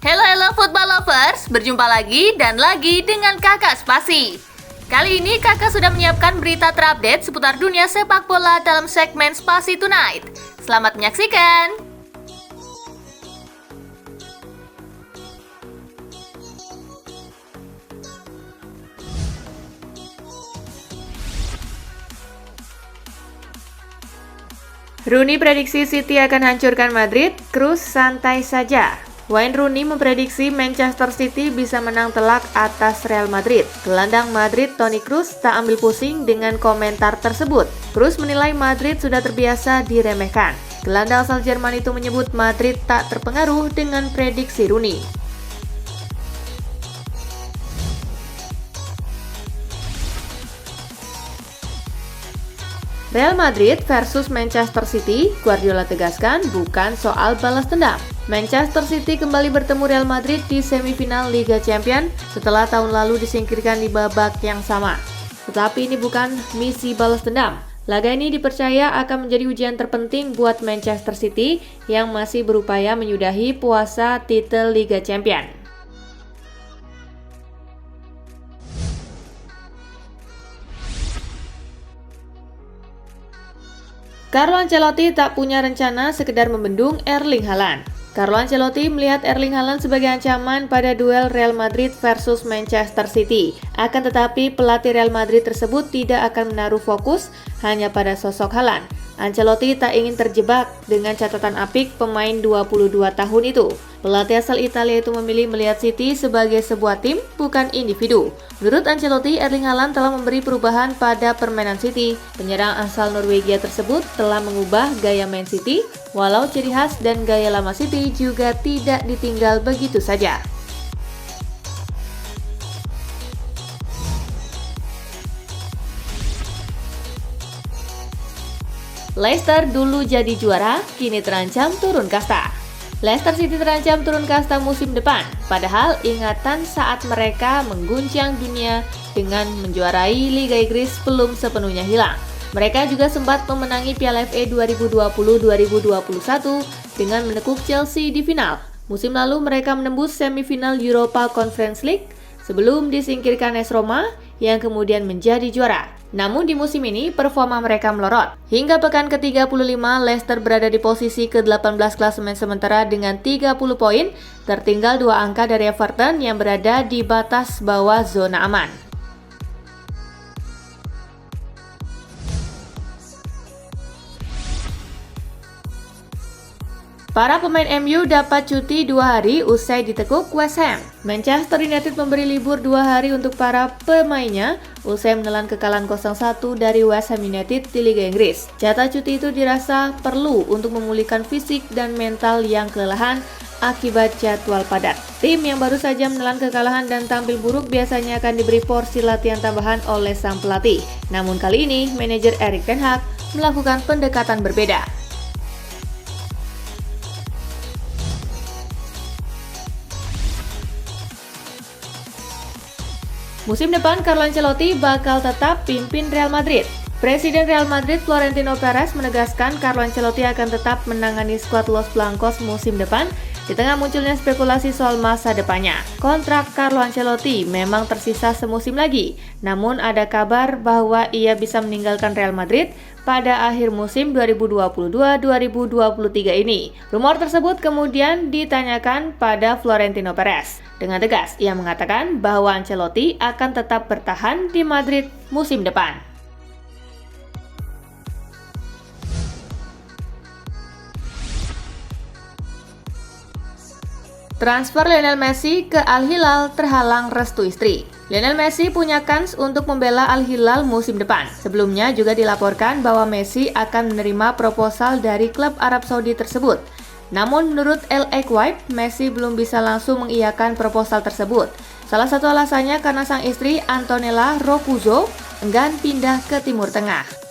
Halo football lovers, berjumpa lagi dan lagi dengan Kakak Spasi. Kali ini Kakak sudah menyiapkan berita terupdate seputar dunia sepak bola dalam segmen Spasi Tonight. Selamat menyaksikan. Rooney prediksi City akan hancurkan Madrid, Cruz santai saja. Wayne Rooney memprediksi Manchester City bisa menang telak atas Real Madrid. Gelandang Madrid Toni Kroos tak ambil pusing dengan komentar tersebut. Kroos menilai Madrid sudah terbiasa diremehkan. Gelandang asal Jerman itu menyebut Madrid tak terpengaruh dengan prediksi Rooney. Real Madrid versus Manchester City, Guardiola tegaskan bukan soal balas dendam. Manchester City kembali bertemu Real Madrid di semifinal Liga Champions setelah tahun lalu disingkirkan di babak yang sama. Tetapi ini bukan misi balas dendam. Laga ini dipercaya akan menjadi ujian terpenting buat Manchester City yang masih berupaya menyudahi puasa titel Liga Champions. Carlo Ancelotti tak punya rencana sekedar membendung Erling Haaland. Carlo Ancelotti melihat Erling Haaland sebagai ancaman pada duel Real Madrid versus Manchester City. Akan tetapi pelatih Real Madrid tersebut tidak akan menaruh fokus hanya pada sosok Haaland. Ancelotti tak ingin terjebak dengan catatan apik pemain 22 tahun itu. Pelatih asal Italia itu memilih melihat City sebagai sebuah tim, bukan individu. Menurut Ancelotti, Erling Haaland telah memberi perubahan pada permainan City. Penyerang asal Norwegia tersebut telah mengubah gaya main City, walau ciri khas dan gaya lama City juga tidak ditinggal begitu saja. Leicester dulu jadi juara, kini terancam turun kasta. Leicester City terancam turun kasta musim depan, padahal ingatan saat mereka mengguncang dunia dengan menjuarai Liga Inggris belum sepenuhnya hilang. Mereka juga sempat memenangi Piala FA 2020-2021 dengan menekuk Chelsea di final. Musim lalu mereka menembus semifinal Europa Conference League sebelum disingkirkan AS Roma yang kemudian menjadi juara. Namun di musim ini performa mereka melorot. Hingga pekan ke-35, Leicester berada di posisi ke-18 klasemen sementara dengan 30 poin, tertinggal 2 angka dari Everton yang berada di batas bawah zona aman. Para pemain MU dapat cuti 2 hari usai ditekuk West Ham. Manchester United memberi libur 2 hari untuk para pemainnya usai menelan kekalahan 0-1 dari West Ham United di Liga Inggris. Jatah cuti itu dirasa perlu untuk memulihkan fisik dan mental yang kelelahan akibat jadwal padat. Tim yang baru saja menelan kekalahan dan tampil buruk biasanya akan diberi porsi latihan tambahan oleh sang pelatih. Namun kali ini, manajer Erik ten Hag melakukan pendekatan berbeda. Musim depan, Carlo Ancelotti bakal tetap pimpin Real Madrid. Presiden Real Madrid Florentino Perez menegaskan Carlo Ancelotti akan tetap menangani skuad Los Blancos musim depan di tengah munculnya spekulasi soal masa depannya. Kontrak Carlo Ancelotti memang tersisa semusim lagi, namun ada kabar bahwa ia bisa meninggalkan Real Madrid pada akhir musim 2022-2023 ini. Rumor tersebut kemudian ditanyakan pada Florentino Perez. Dengan tegas, ia mengatakan bahwa Ancelotti akan tetap bertahan di Madrid musim depan. Transfer Lionel Messi ke Al Hilal terhalang restu istri. Lionel Messi punya kans untuk membela Al Hilal musim depan. Sebelumnya juga dilaporkan bahwa Messi akan menerima proposal dari klub Arab Saudi tersebut. Namun menurut El Equipe, Messi belum bisa langsung mengiyakan proposal tersebut. Salah satu alasannya karena sang istri Antonella Roccuzzo enggan pindah ke Timur Tengah.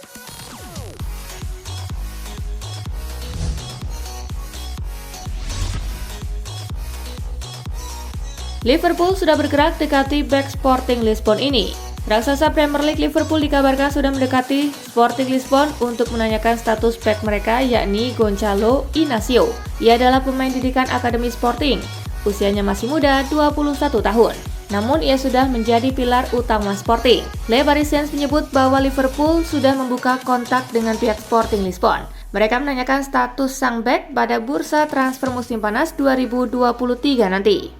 Liverpool sudah bergerak dekati bek Sporting Lisbon ini. Raksasa Premier League Liverpool dikabarkan sudah mendekati Sporting Lisbon untuk menanyakan status bek mereka, yakni Gonçalo Inácio. Ia adalah pemain didikan Akademi Sporting. Usianya masih muda, 21 tahun. Namun ia sudah menjadi pilar utama Sporting. Le Parisien menyebut bahwa Liverpool sudah membuka kontak dengan pihak Sporting Lisbon. Mereka menanyakan status sang bek pada bursa transfer musim panas 2023 nanti.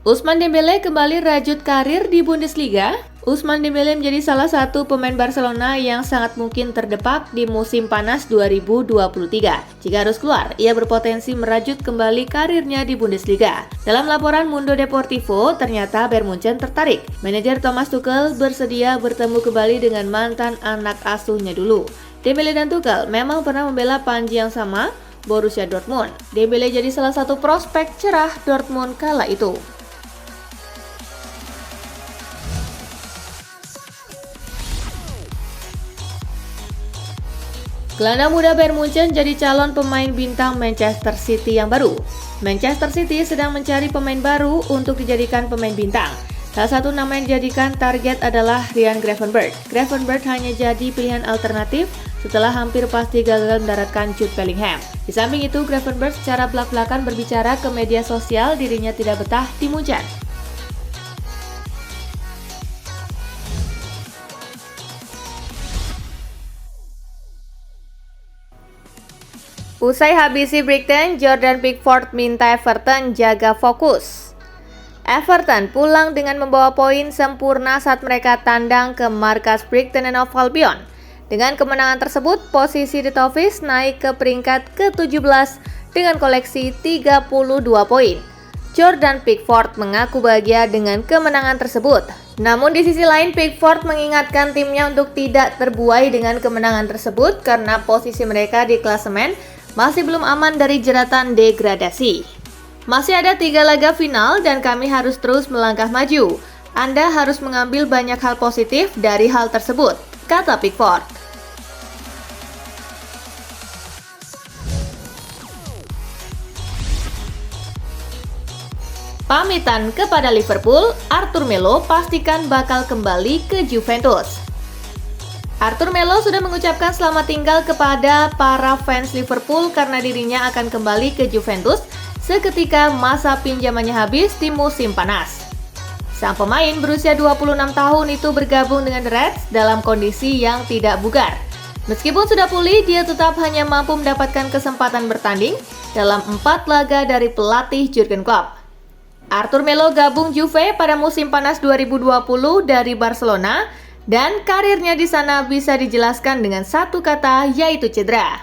Ousmane Dembélé kembali rajut karir di Bundesliga. Ousmane Dembélé menjadi salah satu pemain Barcelona yang sangat mungkin terdepak di musim panas 2023. Jika harus keluar, ia berpotensi merajut kembali karirnya di Bundesliga. Dalam laporan Mundo Deportivo, ternyata Bayern Munchen tertarik. Manajer Thomas Tuchel bersedia bertemu kembali dengan mantan anak asuhnya dulu. Dembélé dan Tuchel memang pernah membela panji yang sama, Borussia Dortmund. Dembélé jadi salah satu prospek cerah Dortmund kala itu. Gelandang muda Bayern Munchen jadi calon pemain bintang Manchester City yang baru. Manchester City sedang mencari pemain baru untuk dijadikan pemain bintang. Salah satu nama yang dijadikan target adalah Ryan Gravenberch. Gravenberch hanya jadi pilihan alternatif setelah hampir pasti gagal mendaratkan Jude Bellingham. Di samping itu, Gravenberch secara belak-belakan berbicara ke media sosial dirinya tidak betah di Munchen. Usai habisi Brighton, Jordan Pickford minta Everton jaga fokus. Everton pulang dengan membawa poin sempurna saat mereka tandang ke markas Brighton and Hove Albion. Dengan kemenangan tersebut, posisi The Toffees naik ke peringkat ke-17 dengan koleksi 32 poin. Jordan Pickford mengaku bahagia dengan kemenangan tersebut. Namun di sisi lain, Pickford mengingatkan timnya untuk tidak terbuai dengan kemenangan tersebut karena posisi mereka di klasemen masih belum aman dari jeratan degradasi. Masih ada 3 laga final dan kami harus terus melangkah maju. Anda harus mengambil banyak hal positif dari hal tersebut, kata Pickford. Pamitan kepada Liverpool, Arthur Melo pastikan bakal kembali ke Juventus. Arthur Melo sudah mengucapkan selamat tinggal kepada para fans Liverpool karena dirinya akan kembali ke Juventus seketika masa pinjamannya habis di musim panas. Sang pemain berusia 26 tahun itu bergabung dengan The Reds dalam kondisi yang tidak bugar. Meskipun sudah pulih, dia tetap hanya mampu mendapatkan kesempatan bertanding dalam 4 laga dari pelatih Jurgen Klopp. Arthur Melo gabung Juve pada musim panas 2020 dari Barcelona, dan karirnya di sana bisa dijelaskan dengan satu kata, yaitu cedera.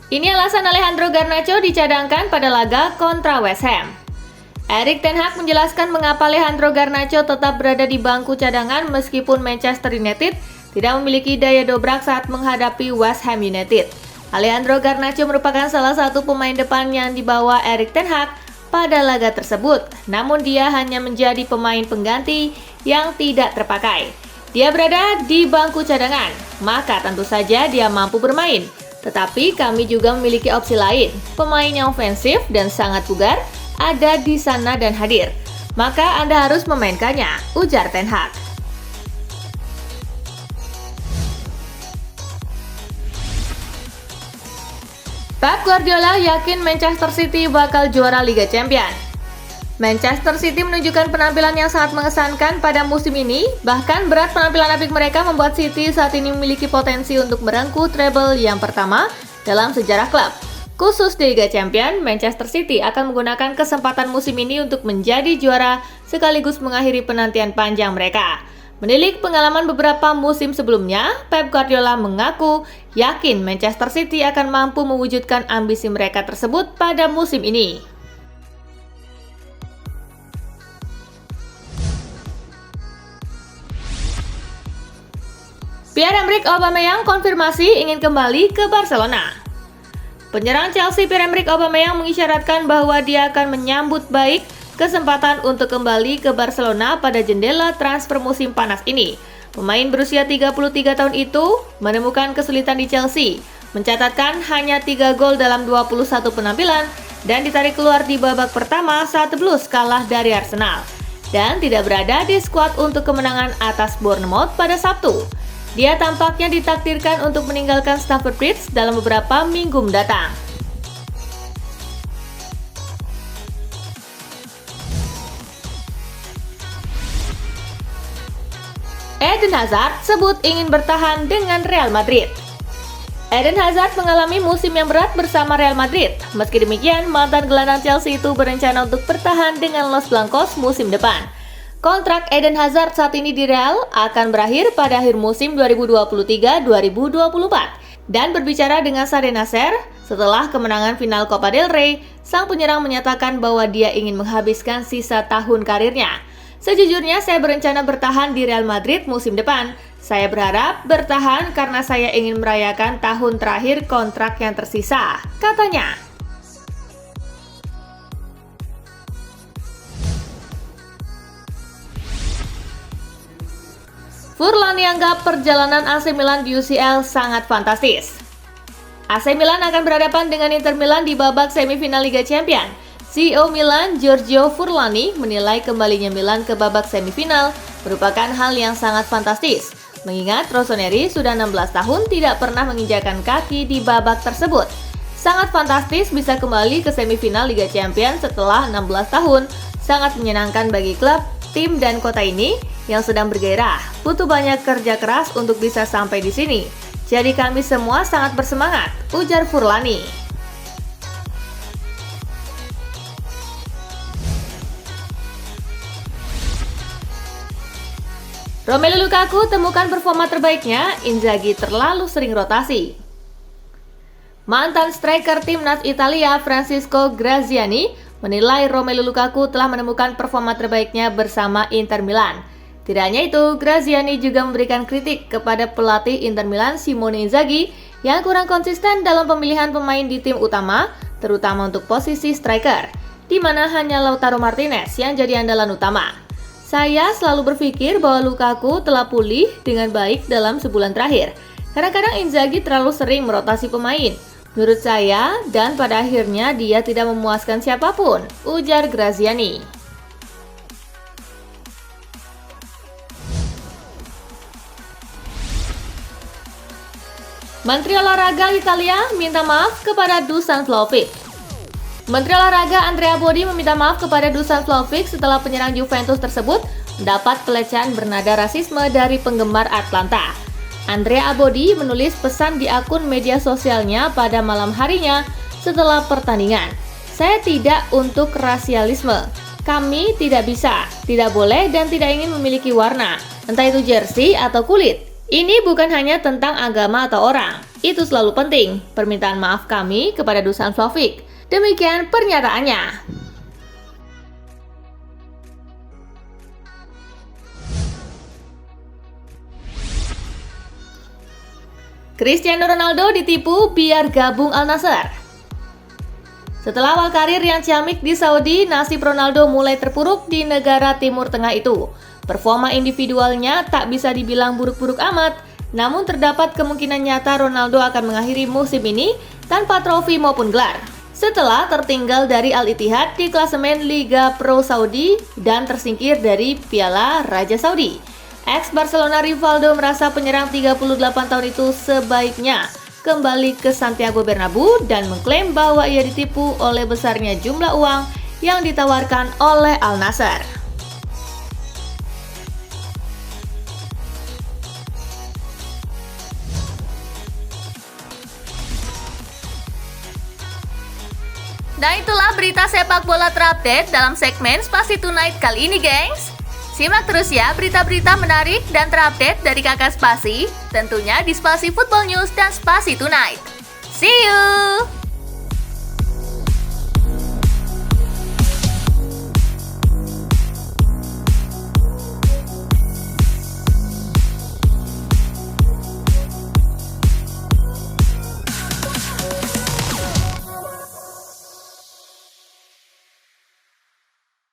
Ini alasan Alejandro Garnacho dicadangkan pada laga kontra West Ham. Erik ten Hag menjelaskan mengapa Alejandro Garnacho tetap berada di bangku cadangan meskipun Manchester United tidak memiliki daya dobrak saat menghadapi West Ham United. Alejandro Garnacho merupakan salah satu pemain depan yang dibawa Erik ten Hag pada laga tersebut, namun dia hanya menjadi pemain pengganti yang tidak terpakai. Dia berada di bangku cadangan, maka tentu saja dia mampu bermain. Tetapi kami juga memiliki opsi lain, pemain yang ofensif dan sangat bugar ada di sana dan hadir. Maka Anda harus memainkannya, ujar ten Hag. Pep Guardiola yakin Manchester City bakal juara Liga Champions. Manchester City menunjukkan penampilan yang sangat mengesankan pada musim ini, bahkan berat penampilan apik mereka membuat City saat ini memiliki potensi untuk merengkuh treble yang pertama dalam sejarah klub. Khusus di Liga Champions, Manchester City akan menggunakan kesempatan musim ini untuk menjadi juara sekaligus mengakhiri penantian panjang mereka. Menilik pengalaman beberapa musim sebelumnya, Pep Guardiola mengaku yakin Manchester City akan mampu mewujudkan ambisi mereka tersebut pada musim ini. Pierre-Emerick Aubameyang konfirmasi ingin kembali ke Barcelona. Penyerang Chelsea Pierre-Emerick Aubameyang mengisyaratkan bahwa dia akan menyambut baik kesempatan untuk kembali ke Barcelona pada jendela transfer musim panas ini. Pemain berusia 33 tahun itu menemukan kesulitan di Chelsea, mencatatkan hanya 3 gol dalam 21 penampilan dan ditarik keluar di babak pertama saat Blues kalah dari Arsenal, dan tidak berada di skuad untuk kemenangan atas Bournemouth pada Sabtu. Dia tampaknya ditakdirkan untuk meninggalkan Stamford Bridge dalam beberapa minggu mendatang. Eden Hazard sebut ingin bertahan dengan Real Madrid. Eden Hazard mengalami musim yang berat bersama Real Madrid. Meski demikian, mantan gelandang Chelsea itu berencana untuk bertahan dengan Los Blancos musim depan. Kontrak Eden Hazard saat ini di Real akan berakhir pada akhir musim 2023-2024. Dan berbicara dengan Sade Nasser, setelah kemenangan final Copa del Rey, sang penyerang menyatakan bahwa dia ingin menghabiskan sisa tahun karirnya. Sejujurnya saya berencana bertahan di Real Madrid musim depan. Saya berharap bertahan karena saya ingin merayakan tahun terakhir kontrak yang tersisa, katanya. Furlan anggap perjalanan AC Milan di UCL sangat fantastis. AC Milan akan berhadapan dengan Inter Milan di babak semifinal Liga Champions. CEO Milan, Giorgio Furlani, menilai kembalinya Milan ke babak semifinal merupakan hal yang sangat fantastis, mengingat Rossoneri sudah 16 tahun tidak pernah menginjakan kaki di babak tersebut. Sangat fantastis bisa kembali ke semifinal Liga Champions setelah 16 tahun. Sangat menyenangkan bagi klub, tim, dan kota ini yang sedang bergairah. Butuh banyak kerja keras untuk bisa sampai di sini. Jadi kami semua sangat bersemangat, ujar Furlani. Romelu Lukaku temukan performa terbaiknya, Inzaghi terlalu sering rotasi. Mantan striker timnas Italia Francesco Graziani menilai Romelu Lukaku telah menemukan performa terbaiknya bersama Inter Milan. Tidak hanya itu, Graziani juga memberikan kritik kepada pelatih Inter Milan Simone Inzaghi yang kurang konsisten dalam pemilihan pemain di tim utama, terutama untuk posisi striker, di mana hanya Lautaro Martinez yang jadi andalan utama. Saya selalu berpikir bahwa Lukaku telah pulih dengan baik dalam sebulan terakhir. Kadang-kadang Inzaghi terlalu sering merotasi pemain, menurut saya, dan pada akhirnya dia tidak memuaskan siapapun, ujar Graziani. Menteri Olahraga Italia minta maaf kepada Dusan Vlahovic. Menteri Olahraga Andrea Bodi meminta maaf kepada Dusan Vlahovic setelah penyerang Juventus tersebut mendapat pelecehan bernada rasisme dari penggemar Atlanta. Andrea Bodi menulis pesan di akun media sosialnya pada malam harinya setelah pertandingan. Saya tidak untuk rasialisme. Kami tidak bisa, tidak boleh, dan tidak ingin memiliki warna, entah itu jersey atau kulit. Ini bukan hanya tentang agama atau orang. Itu selalu penting. Permintaan maaf kami kepada Dusan Vlahovic. Demikian pernyataannya. Cristiano Ronaldo ditipu biar gabung Al Nassr. Setelah awal karir yang ciamik di Saudi, nasib Ronaldo mulai terpuruk di negara Timur Tengah itu. Performa individualnya tak bisa dibilang buruk-buruk amat, namun terdapat kemungkinan nyata Ronaldo akan mengakhiri musim ini tanpa trofi maupun gelar. Setelah tertinggal dari Al Ittihad di klasemen Liga Pro Saudi dan tersingkir dari Piala Raja Saudi. Ex-Barcelona Rivaldo merasa penyerang 38 tahun itu sebaiknya kembali ke Santiago Bernabeu dan mengklaim bahwa ia ditipu oleh besarnya jumlah uang yang ditawarkan oleh Al Nassr. Nah, itulah berita sepak bola terupdate dalam segmen Spasi Tonight kali ini, gengs. Simak terus ya berita-berita menarik dan terupdate dari Kakak Spasi, tentunya di Spasi Football News dan Spasi Tonight. See you!